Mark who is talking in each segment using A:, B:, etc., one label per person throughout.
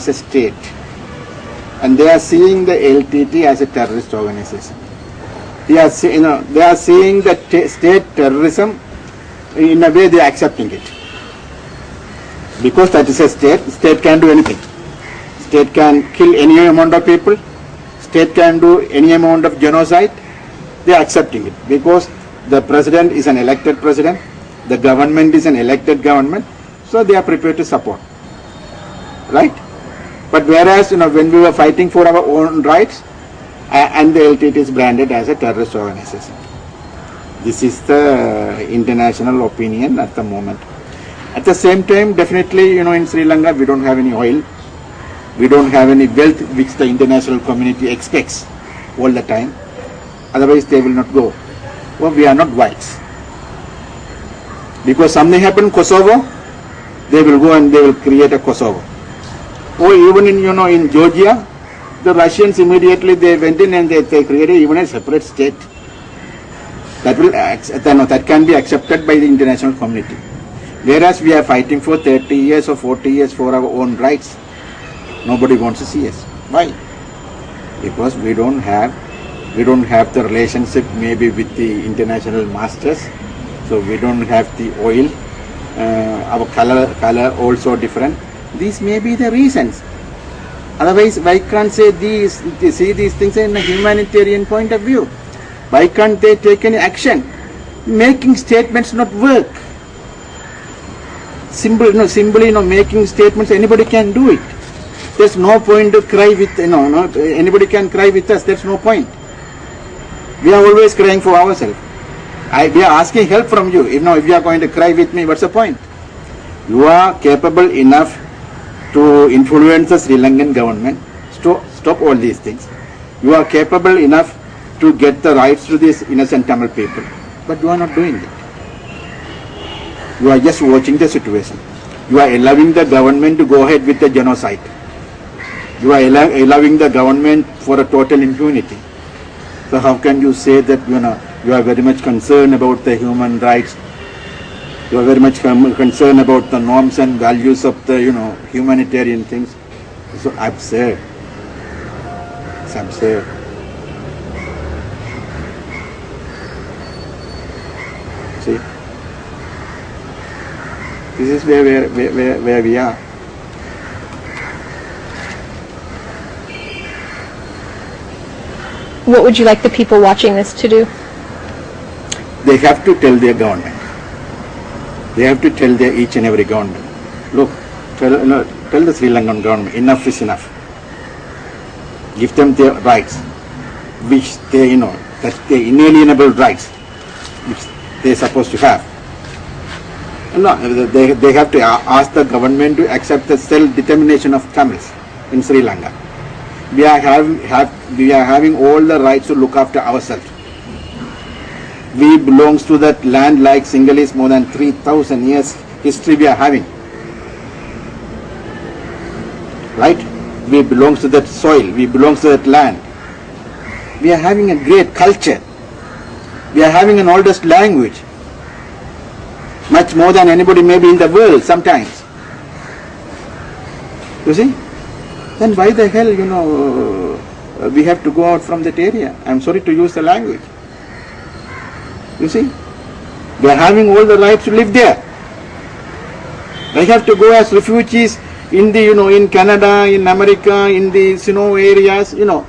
A: as a state, and they are seeing the LTT as a terrorist organization. They are seeing the state terrorism. In a way, they are accepting it because that is a state. State can do anything. State can kill any amount of people. State can do any amount of genocide. They are accepting it because the president is an elected president. The government is an elected government. So they are prepared to support. Right? But whereas, when we were fighting for our own rights, and the LTT is branded as a terrorist organization. This is the international opinion at the moment. At the same time, definitely, in Sri Lanka, we don't have any oil. We don't have any wealth which the international community expects all the time. Otherwise, they will not go. Well, we are not whites. Because something happened in Kosovo, they will go and they will create a Kosovo. Or even in Georgia, the Russians immediately they went in and they created even a separate state. That can be accepted by the international community. Whereas we are fighting for 30 years or 40 years for our own rights. Nobody wants to see us. Why? Because we don't have the relationship maybe with the international masters. So we don't have the oil. Our color also different. These may be the reasons. Otherwise, why can't see these things in a humanitarian point of view? Why can't they take any action? Making statements not work. Simply making statements, anybody can do it. There's no point to cry with, anybody can cry with us, there's no point. We are always crying for ourselves. We are asking help from you. If you are going to cry with me, what's the point? You are capable enough to influence the Sri Lankan government, stop all these things. You are capable enough to get the rights to these innocent Tamil people, but you are not doing it. You are just watching the situation. You are allowing the government to go ahead with the genocide. You are allowing the government for a total impunity. So how can you say that you are very much concerned about the human rights? You are very much concerned about the norms and values of the humanitarian things. It's so absurd. It's absurd. See, this is where we are.
B: What would you like the people watching this to do?
A: They have to tell their government. They have to tell each and every government, look, tell the Sri Lankan government, enough is enough. Give them their rights, which they, that's their inalienable rights, which they are supposed to have. No, they have to ask the government to accept the self-determination of Tamils in Sri Lanka. We are having all the rights to look after ourselves. We belongs to that land like Sinhalese, more than 3,000 years history we are having. Right? We belongs to that soil, we belongs to that land. We are having a great culture. We are having an oldest language. Much more than anybody maybe in the world sometimes. You see? Then why the hell, we have to go out from that area? I'm sorry to use the language. You see, they are having all the rights to live there. They have to go as refugees in the, in Canada, in America, in the snow areas, You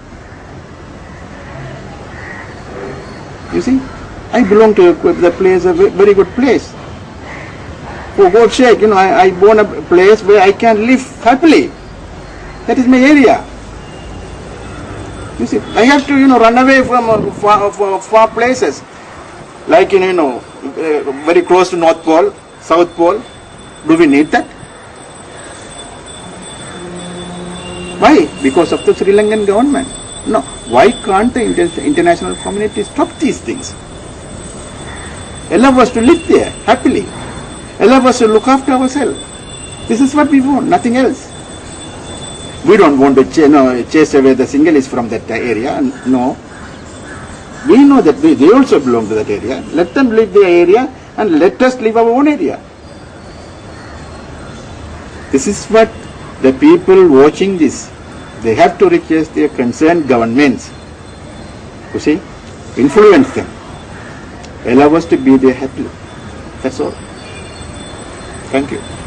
A: see, I belong to the place, a very good place. For God's sake, I born a place where I can live happily. That is my area. You see, I have to, run away from far places. Like, very close to North Pole, South Pole. Do we need that? Why? Because of the Sri Lankan government. No. Why can't the international community stop these things? Allow us to live there happily. Allow us to look after ourselves. This is what we want, nothing else. We don't want to chase away the Sinhalese from that area. No. We know that they also belong to that area. Let them live their area and let us live our own area. This is what The people watching this, they have to request their concerned governments, you see, influence them, allow us to be there happily. That's all. Thank you.